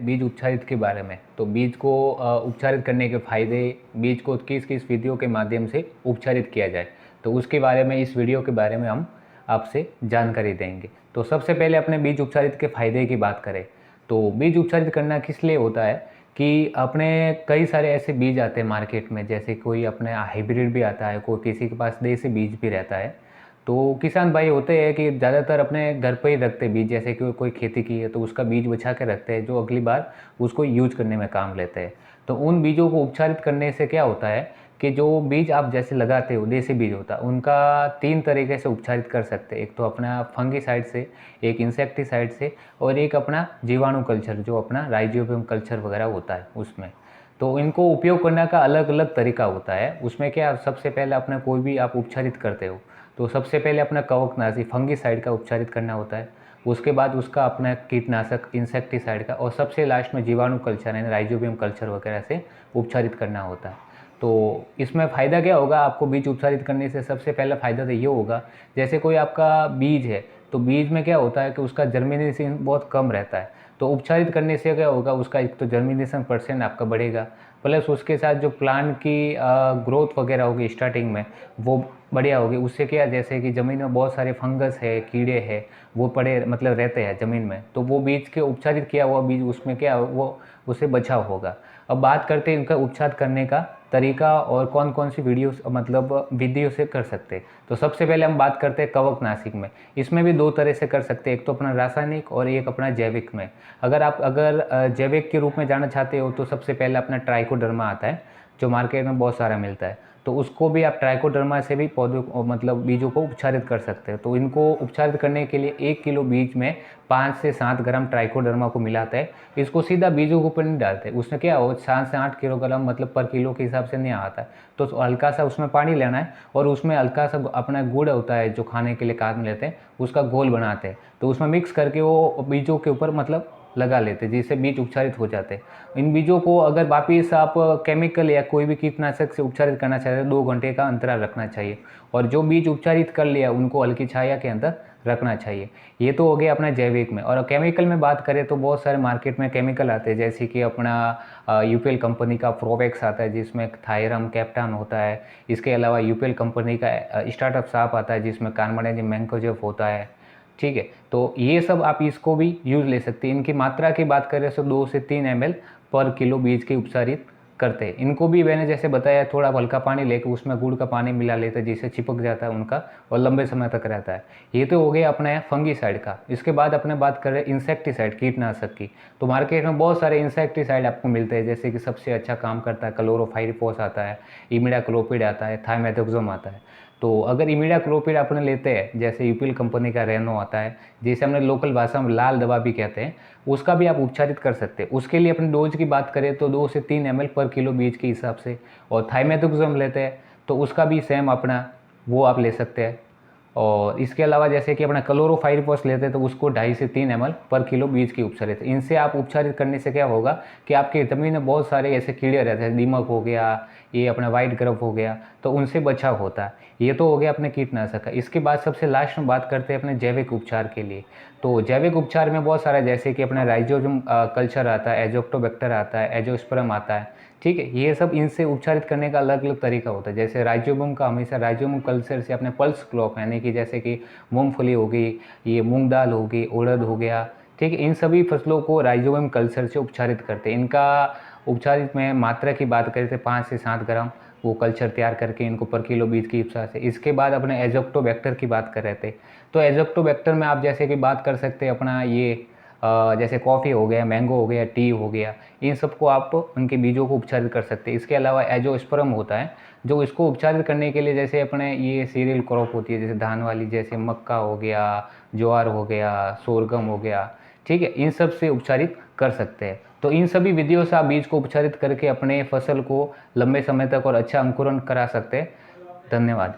बीज उपचारित के बारे में। तो बीज को उपचारित करने के फ़ायदे, बीज को किस किस विधियों के माध्यम से उपचारित किया जाए, तो उसके बारे में इस वीडियो के बारे में हम आपसे जानकारी देंगे। तो सबसे पहले अपने बीज उपचारित के फ़ायदे की बात करें तो बीज उपचारित करना किस लिए होता है कि अपने कई सारे ऐसे बीज आते हैं मार्केट में, जैसे कोई अपने हाइब्रिड भी आता है, कोई किसी के पास देसी बीज भी रहता है। तो किसान भाई होते हैं कि ज़्यादातर अपने घर पर ही रखते बीज, जैसे कि कोई खेती की है तो उसका बीज बचा के रखते हैं जो अगली बार उसको यूज करने में काम लेते हैं। तो उन बीजों को उपचारित करने से क्या होता है कि जो बीज आप जैसे लगाते हो, देसी बीज होता है, उनका 3 तरीके से उपचारित कर सकते हैं। एक तो अपना फंगीसाइड से, एक इंसेक्टिसाइड से, और एक अपना जीवाणु कल्चर जो अपना राइजोबियम कल्चर वगैरह होता है उसमें। तो इनको उपयोग करने का अलग अलग तरीका होता है। उसमें क्या, सबसे पहले अपना कोई भी आप उपचारित करते हो तो सबसे पहले अपना कवकनाशी फंगीसाइड का उपचारित करना होता है। उसके बाद उसका अपना कीटनाशक इंसेक्टिसाइड का, और सबसे लास्ट में जीवाणु कल्चर यानी राइजोबियम कल्चर वगैरह से उपचारित करना होता है। तो इसमें फ़ायदा क्या होगा आपको बीज उपचारित करने से? सबसे पहला फ़ायदा तो ये होगा, जैसे कोई आपका बीज है तो बीज में क्या होता है कि उसका जर्मिनेशन बहुत कम रहता है। तो उपचारित करने से क्या होगा, उसका एक तो जर्मिनेशन परसेंट आपका बढ़ेगा, प्लस उसके साथ जो प्लांट की ग्रोथ वगैरह होगी स्टार्टिंग में वो बढ़िया होगी। उससे क्या, जैसे कि ज़मीन में बहुत सारे फंगस है, कीड़े हैं, वो पड़े मतलब रहते हैं ज़मीन में, तो वो बीज के उपचारित किया हुआ बीज उसमें क्या वो उससे बचाव होगा। अब बात करते हैं इनका उपचार करने का तरीका और कौन कौन सी वीडियोस मतलब विधियों से कर सकते हैं। तो सबसे पहले हम बात करते हैं कवकनाशी में। इसमें भी 2 तरह से कर सकते हैं, एक तो अपना रासायनिक और एक अपना जैविक में। अगर जैविक के रूप में जाना चाहते हो तो सबसे पहले अपना ट्राइकोडर्मा आता है जो मार्केट में बहुत सारा मिलता है। तो उसको भी आप ट्राइकोडर्मा से भी पौधों को मतलब बीजों को उपचारित कर सकते हैं। तो इनको उपचारित करने के लिए 1 किलो बीज में 5 से 7 ग्राम ट्राइकोडर्मा को मिलाते हैं। इसको सीधा बीजों के ऊपर नहीं डालते, उसमें क्या हो 7 से 8 किलोग्राम मतलब पर किलो के हिसाब से नहीं आता है। तो हल्का सा उसमें पानी लेना है और उसमें हल्का सा अपना गुड़ होता है जो खाने के लिए काम लेते हैं, उसका घोल बनाते हैं। तो उसमें मिक्स करके वो बीजों के ऊपर मतलब लगा लेते हैं, जिससे बीज उपचारित हो जाते हैं। इन बीजों को अगर वापिस आप केमिकल या कोई भी कीटनाशक से उपचारित करना चाहते हैं 2 घंटे का अंतराल रखना चाहिए, और जो बीज उपचारित कर लिया उनको हल्की छाया के अंदर रखना चाहिए। ये तो हो गया अपना जैविक में। और केमिकल में बात करें तो बहुत सारे मार्केट में केमिकल आते हैं, जैसे कि अपना यूपीएल कंपनी का प्रोवेक्स आता है जिसमें थायरम कैप्टान होता है। इसके अलावा यूपीएल कंपनी का स्टार्टअप साप आता है जिसमें कार्बोनेजिम मैंकोजेब होता है। ठीक है, तो ये सब आप इसको भी यूज़ ले सकते हैं। इनकी मात्रा की बात करें तो 2 से 3 ml पर किलो बीज के उपचारित करते हैं। इनको भी मैंने जैसे बताया थोड़ा हल्का पानी लेकर उसमें गुड़ का पानी मिला लेते हैं, जिससे चिपक जाता है उनका और लंबे समय तक रहता है। ये तो हो गया अपना फंगीसाइड का। इसके बाद अपने बात करें इंसेक्टिसाइड कीटनाशक की। तो मार्केट में बहुत सारे इंसेक्टिसाइड आपको मिलते हैं, जैसे कि सबसे अच्छा काम करता है क्लोरोफाइरिफॉस आता है, इमिडाक्लोपिड आता है, थाइमेथोक्सम आता है। तो अगर इमिडाक्लोपिड अपने लेते हैं, जैसे यूपीएल कंपनी का रेनो आता है, जिसे हमने लोकल भाषा में लाल दवा भी कहते हैं, उसका भी आप उपचारित कर सकते हैं। उसके लिए अपने डोज की बात करें तो 2 से 3 ml पर किलो बीज के हिसाब से। और थाइमेथोक्सम लेते हैं तो उसका भी सेम अपना वो आप ले सकते हैं। और इसके अलावा जैसे कि अपना क्लोरोफाइरिफॉस लेते हैं तो उसको 2.5 से 3 ml पर किलो बीज की उपचारित। इनसे आप उपचारित करने से क्या होगा कि आपके ज़मीन में बहुत सारे ऐसे कीड़े रहते हैं, दीमक हो गया, ये अपना वाइट ग्रफ हो गया, तो उनसे बचाव होता है। ये तो हो गया अपने कीटनाशक का। इसके बाद सबसे लास्ट में बात करते हैं अपने जैविक उपचार के लिए। तो जैविक उपचार में बहुत सारा, जैसे कि अपना राइजोबियम कल्चर आता है, एजोक्टोबैक्टर आता है, एजोस्पर्म आता है। ठीक है, ये सब इनसे उपचारित करने का अलग अलग तरीका होता है। जैसे राइजोबियम का हमेशा राइजोबियम कल्चर से अपने पल्स क्रॉप यानी कि जैसे कि मूंगफली हो गई, ये मूंग दाल होगी, उड़द हो गया, ठीक है, इन सभी फसलों को राइजोबियम कल्चर से उपचारित करते हैं। इनका उपचारित में मात्रा की बात करें तो 5 से 7 ग्राम वो कल्चर तैयार करके इनको पर किलो बीज के हिसाब से। इसके बाद अपने एजोक्टोबैक्टर की बात कर रहे थे, तो एजोक्टोबैक्टर में आप जैसे कि बात कर सकते हैं अपना ये जैसे कॉफ़ी हो गया, मैंगो हो गया, टी हो गया, इन सबको आप उनके बीजों को उपचारित कर सकते हैं। इसके अलावा एजोस्पर्म होता है जो इसको उपचारित करने के लिए, जैसे अपने ये सीरियल क्रॉप होती है जैसे धान वाली, जैसे मक्का हो गया, ज्वार हो गया, सोरगम हो गया, ठीक है, इन सब से उपचारित कर सकते हैं। तो इन सभी विधियों से आप बीज को उपचारित करके अपने फसल को लंबे समय तक और अच्छा अंकुरण करा सकते हैं। धन्यवाद।